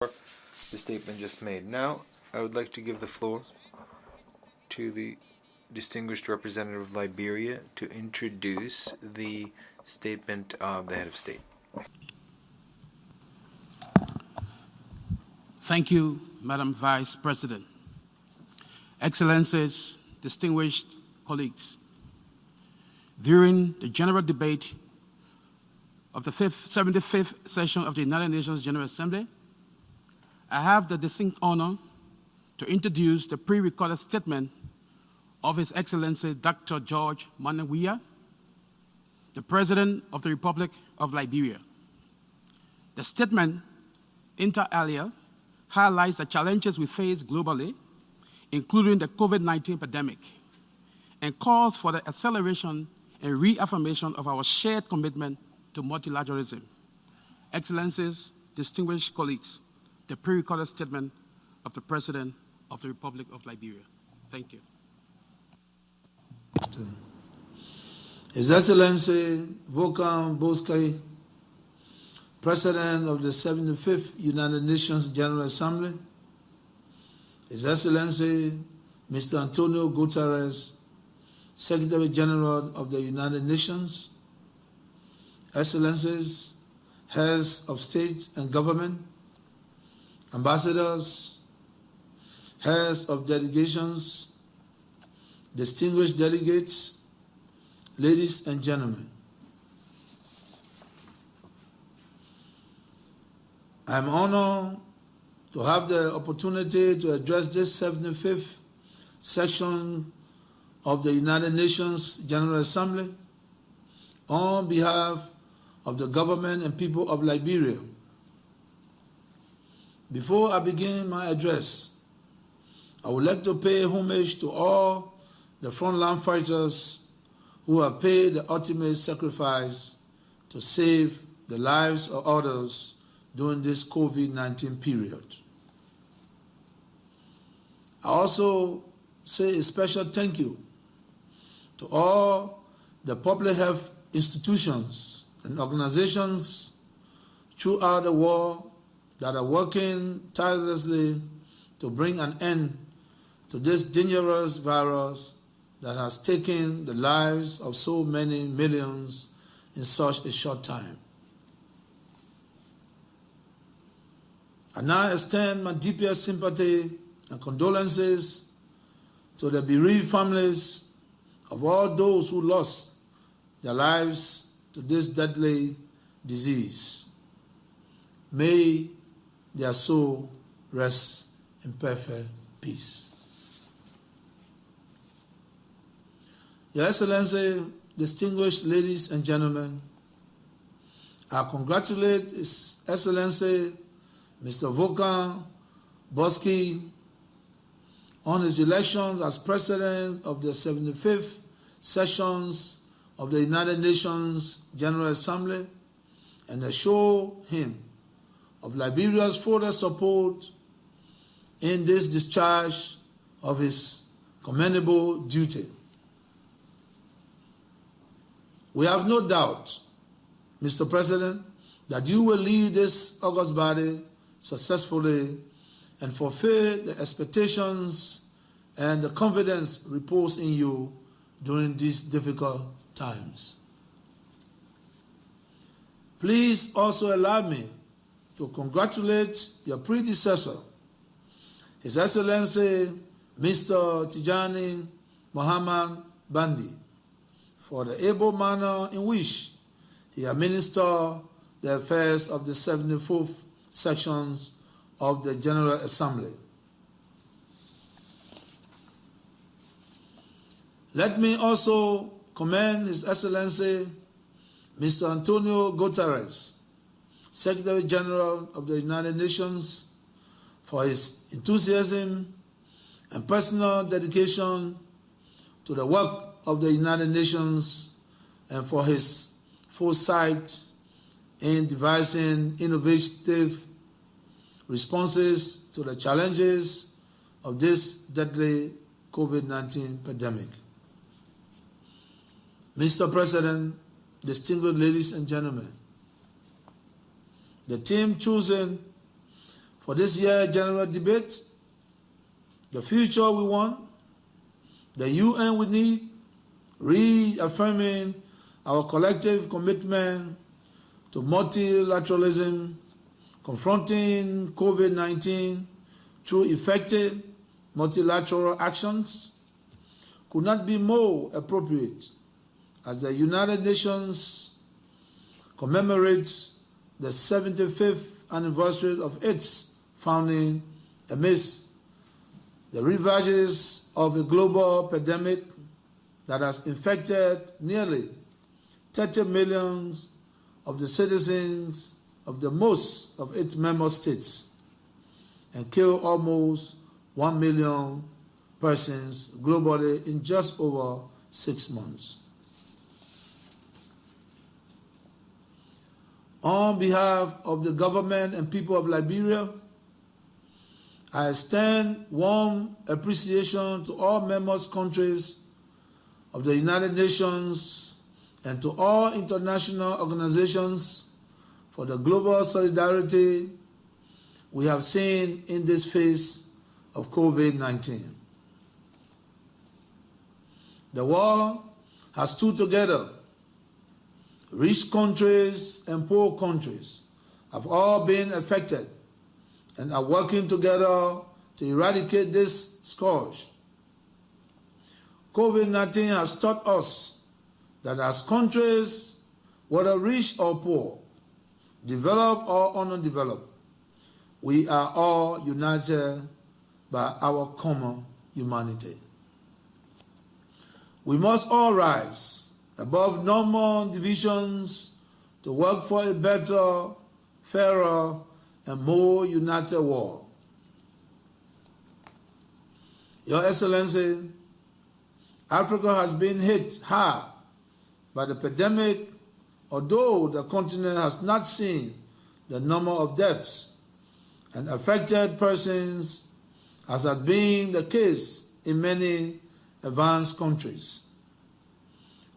the statement just made. Now, I would like to give the floor to the distinguished representative of Liberia to introduce the statement of the head of state. Thank you, Madam Vice President. Excellencies, distinguished colleagues, during the general debate of the 75th session of the United Nations General Assembly, I have the distinct honor to introduce the pre-recorded statement of His Excellency Dr. George Manneh Weah, the President of the Republic of Liberia. The statement, inter alia, highlights the challenges we face globally, including the COVID-19 pandemic, and calls for the acceleration and reaffirmation of our shared commitment to multilateralism. Excellencies, distinguished colleagues, the pre-recorded statement of the President of the Republic of Liberia. Thank you. His Excellency Volkan Bozkır, President of the 75th United Nations General Assembly, His Excellency Mr. Antonio Guterres, Secretary General of the United Nations, Excellencies, Heads of State and Government, Ambassadors, Heads of Delegations, distinguished delegates, ladies and gentlemen. I am honored to have the opportunity to address this 75th section of the United Nations General Assembly on behalf of the government and people of Liberia. Before I begin my address, I would like to pay homage to all the frontline fighters who have paid the ultimate sacrifice to save the lives of others during this COVID-19 period. I also say a special thank you to all the public health institutions and organizations throughout the world that are working tirelessly to bring an end to this dangerous virus that has taken the lives of so many millions in such a short time. I now extend my deepest sympathy and condolences to the bereaved families of all those who lost their lives to this deadly disease. May their soul rest in perfect peace. Your Excellency, distinguished ladies and gentlemen, I congratulate His Excellency Mr. Volkan Bozkır on his elections as President of the 75th sessions of the United Nations General Assembly, and assure him of Liberia's further support in this discharge of his commendable duty. We have no doubt, Mr. President, that you will lead this august body successfully and fulfill the expectations and the confidence reposed in you during these difficult times. Please also allow me to congratulate your predecessor, His Excellency Mr. Tijani Muhammad Bandi, for the able manner in which he administered the affairs of the 74th sections of the General Assembly. Let me also commend His Excellency Mr. Antonio Guterres, Secretary General of the United Nations, for his enthusiasm and personal dedication to the work of the United Nations and for his foresight in devising innovative responses to the challenges of this deadly COVID-19 pandemic. Mr. President, distinguished ladies and gentlemen, the team chosen for this year's general debate, the future we want, the UN we need, reaffirming our collective commitment to multilateralism, confronting COVID-19 through effective multilateral actions, could not be more appropriate as the United Nations commemorates the 75th anniversary of its founding amidst the ravages of a global pandemic that has infected nearly 30 million of the citizens of the most of its member states and killed almost 1 million persons globally in just over 6 months. On behalf of the government and people of Liberia, I extend warm appreciation to all member countries of the United Nations and to all international organizations for the global solidarity we have seen in this phase of COVID-19. The world has stood together. Rich countries and poor countries have all been affected and are working together to eradicate this scourge. COVID-19 has taught us that as countries, whether rich or poor, developed or underdeveloped, we are all united by our common humanity. We must all rise above normal divisions to work for a better, fairer, and more united world. Your Excellency, Africa has been hit hard by the pandemic, although the continent has not seen the number of deaths and affected persons as has been the case in many advanced countries.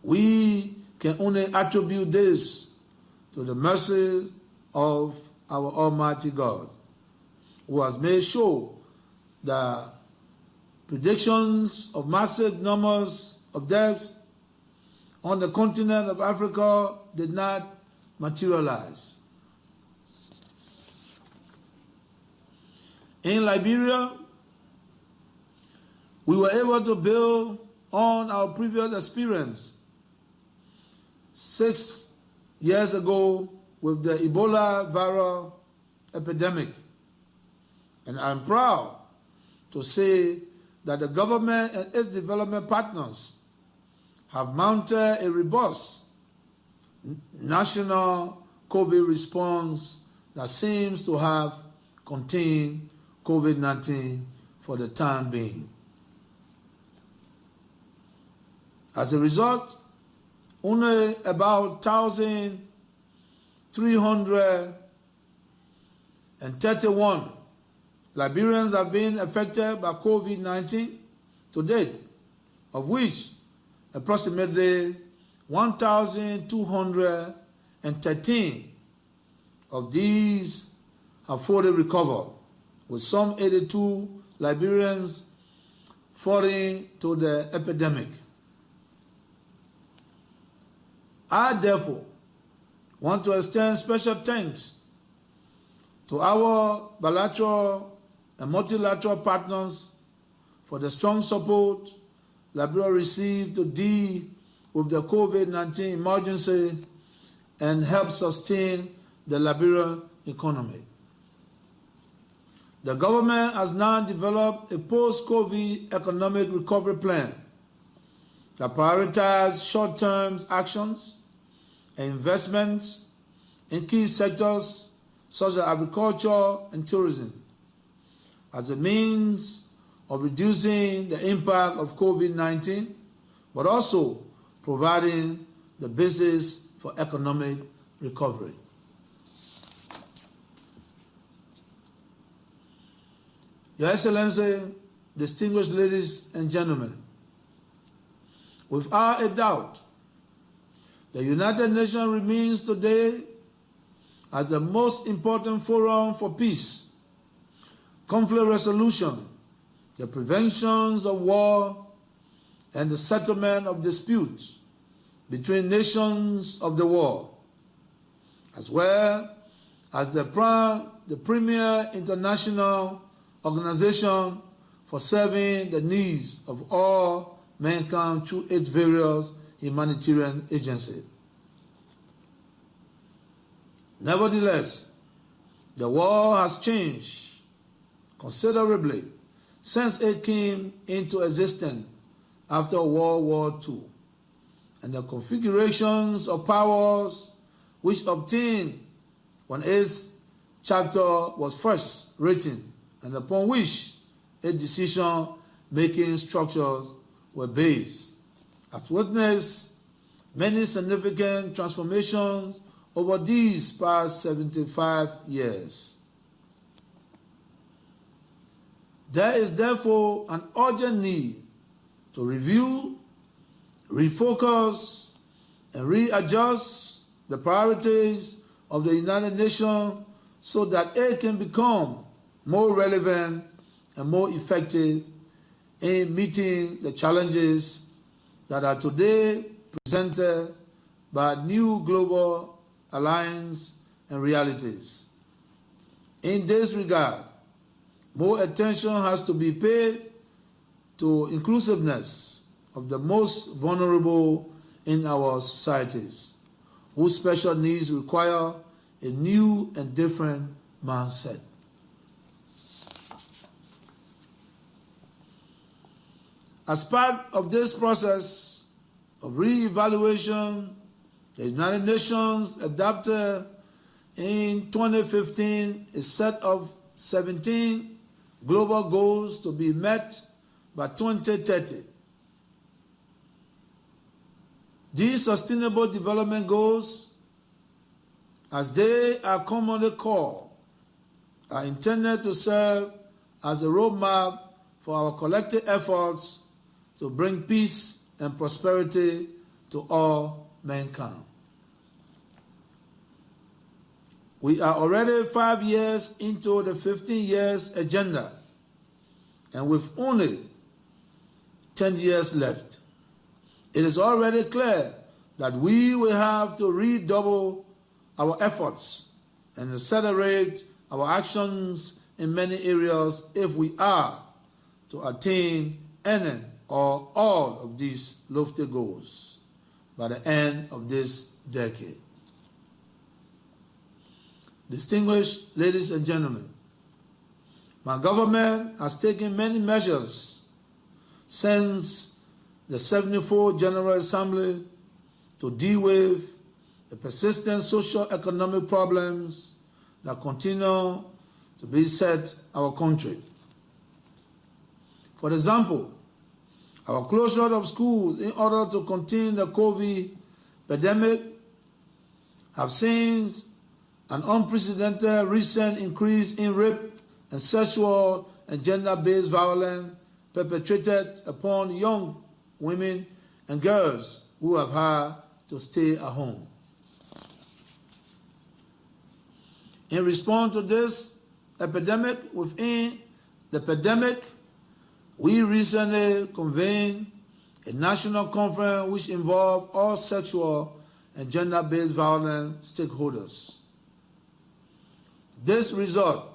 We can only attribute this to the mercy of our Almighty God, who has made sure the predictions of massive numbers of deaths on the continent of Africa did not materialize. In Liberia, we were able to build on our previous experience 6 years ago with the Ebola viral epidemic. And I'm proud to say that the government and its development partners have mounted a robust national COVID response that seems to have contained COVID-19 for the time being. As a result, only about 1,331 Liberians have been affected by COVID-19 to date, of which approximately 1,213 of these have fully recovered, with some 82 Liberians falling to the epidemic. I therefore want to extend special thanks to our bilateral and multilateral partners for the strong support Liberia received to deal with the COVID-19 emergency and help sustain the Liberian economy. The government has now developed a post-COVID economic recovery plan that prioritizes short-term actions and investments in key sectors such as agriculture and tourism as a means of reducing the impact of COVID-19, but also providing the basis for economic recovery. Your Excellency, distinguished ladies and gentlemen, without a doubt, the United Nations remains today as the most important forum for peace conflict resolution, the prevention of war, and the settlement of disputes between nations of the world, as well as the premier international organization for serving the needs of all mankind through its various humanitarian agencies. Nevertheless, the war has changed considerably since it came into existence after World War II, and the configurations of powers which obtained when its chapter was first written and upon which its decision-making structures were based have witnessed many significant transformations over these past 75 years. There is therefore an urgent need to review, refocus, and readjust the priorities of the United Nations so that it can become more relevant and more effective in meeting the challenges that are today presented by new global alliance and realities. In this regard, more attention has to be paid to inclusiveness of the most vulnerable in our societies, whose special needs require a new and different mindset. As part of this process of re-evaluation, the United Nations adopted in 2015 a set of 17 global goals to be met by 2030. These Sustainable Development Goals, as they are commonly called, are intended to serve as a roadmap for our collective efforts to bring peace and prosperity to all mankind. We are already 5 years into the 15 years agenda, and with only 10 years left. It is already clear that we will have to redouble our efforts and accelerate our actions in many areas if we are to attain any or all of these lofty goals by the end of this decade. Distinguished ladies and gentlemen, my government has taken many measures since the 74th General Assembly to deal with the persistent socio-economic problems that continue to beset our country. For example, our closure of schools in order to contain the COVID pandemic have seen an unprecedented recent increase in rape and sexual and gender-based violence perpetrated upon young women and girls who have had to stay at home. In response to this epidemic within the pandemic, we recently convened a national conference which involved all sexual and gender-based violence stakeholders. This resulted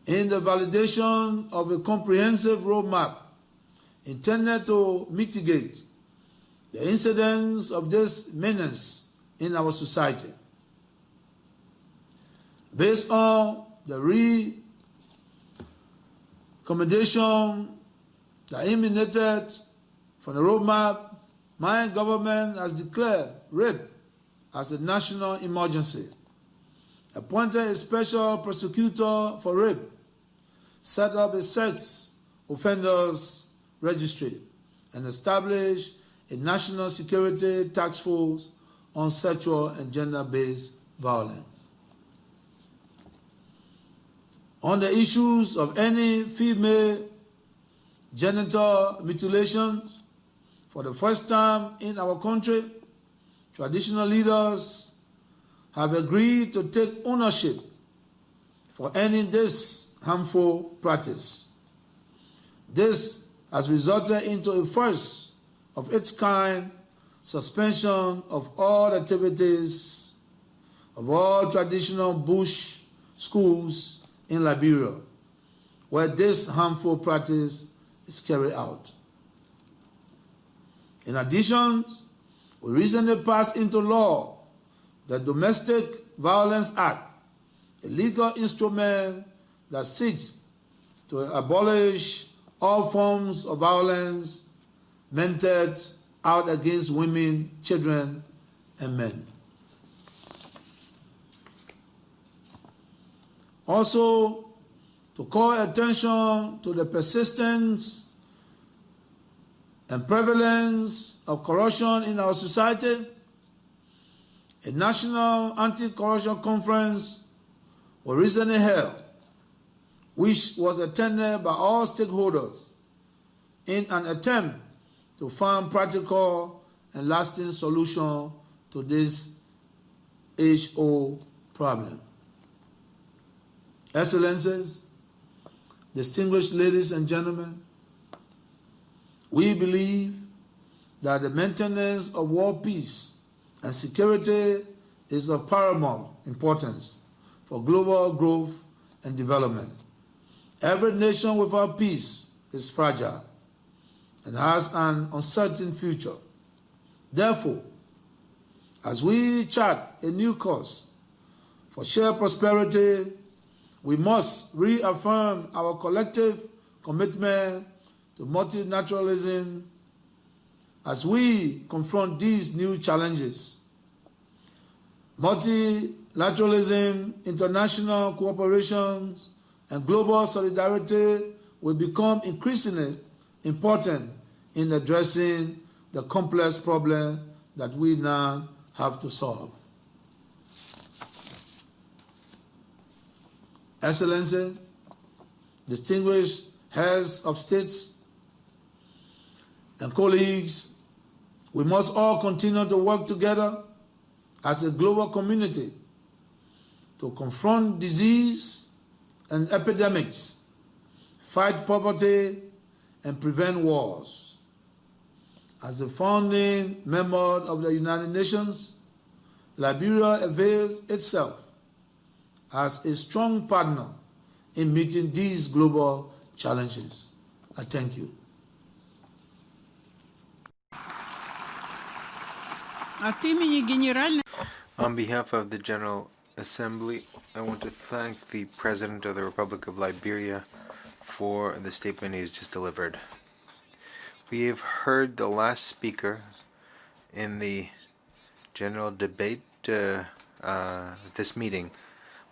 in the validation of a comprehensive roadmap intended to mitigate the incidence of this menace in our society. Based on the recommendation that emanated from the roadmap, my government has declared rape as a national emergency, appointed a special prosecutor for rape, set up a sex offenders registry, and established a national security task force on sexual and gender-based violence. On the issues of any female genital mutilations, for the first time in our country, traditional leaders have agreed to take ownership for ending this harmful practice. This has resulted into a first of its kind suspension of all activities of all traditional bush schools in Liberia where this harmful practice is carried out. In addition, we recently passed into law the Domestic Violence Act, a legal instrument that seeks to abolish all forms of violence meted out against women, children, and men. Also, to call attention to the persistence and prevalence of corruption in our society, a national anti-corruption conference was recently held, which was attended by all stakeholders in an attempt to find practical and lasting solution to this age-old problem. Excellencies, distinguished ladies and gentlemen, we believe that the maintenance of world peace and security is of paramount importance for global growth and development. Every nation without peace is fragile and has an uncertain future. Therefore, as we chart a new course for shared prosperity, we must reaffirm our collective commitment to multilateralism as we confront these new challenges. Multilateralism, international cooperation, and global solidarity will become increasingly important in addressing the complex problem that we now have to solve. Excellency, distinguished heads of states and colleagues, we must all continue to work together as a global community to confront disease and epidemics, fight poverty, and prevent wars. As a founding member of the United Nations, Liberia avails itself as a strong partner in meeting these global challenges. I thank you. On behalf of the General Assembly, I want to thank the President of the Republic of Liberia for the statement he has just delivered. We have heard the last speaker in the general debate this meeting.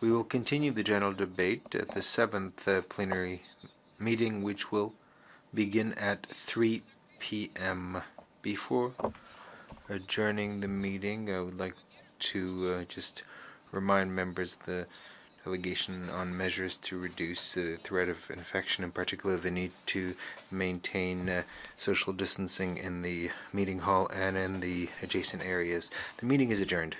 We will continue the general debate at the 7th plenary meeting, which will begin at 3 p.m. Before adjourning the meeting, I would like to just remind members of the delegation on measures to reduce the threat of infection, in particular the need to maintain social distancing in the meeting hall and in the adjacent areas. The meeting is adjourned.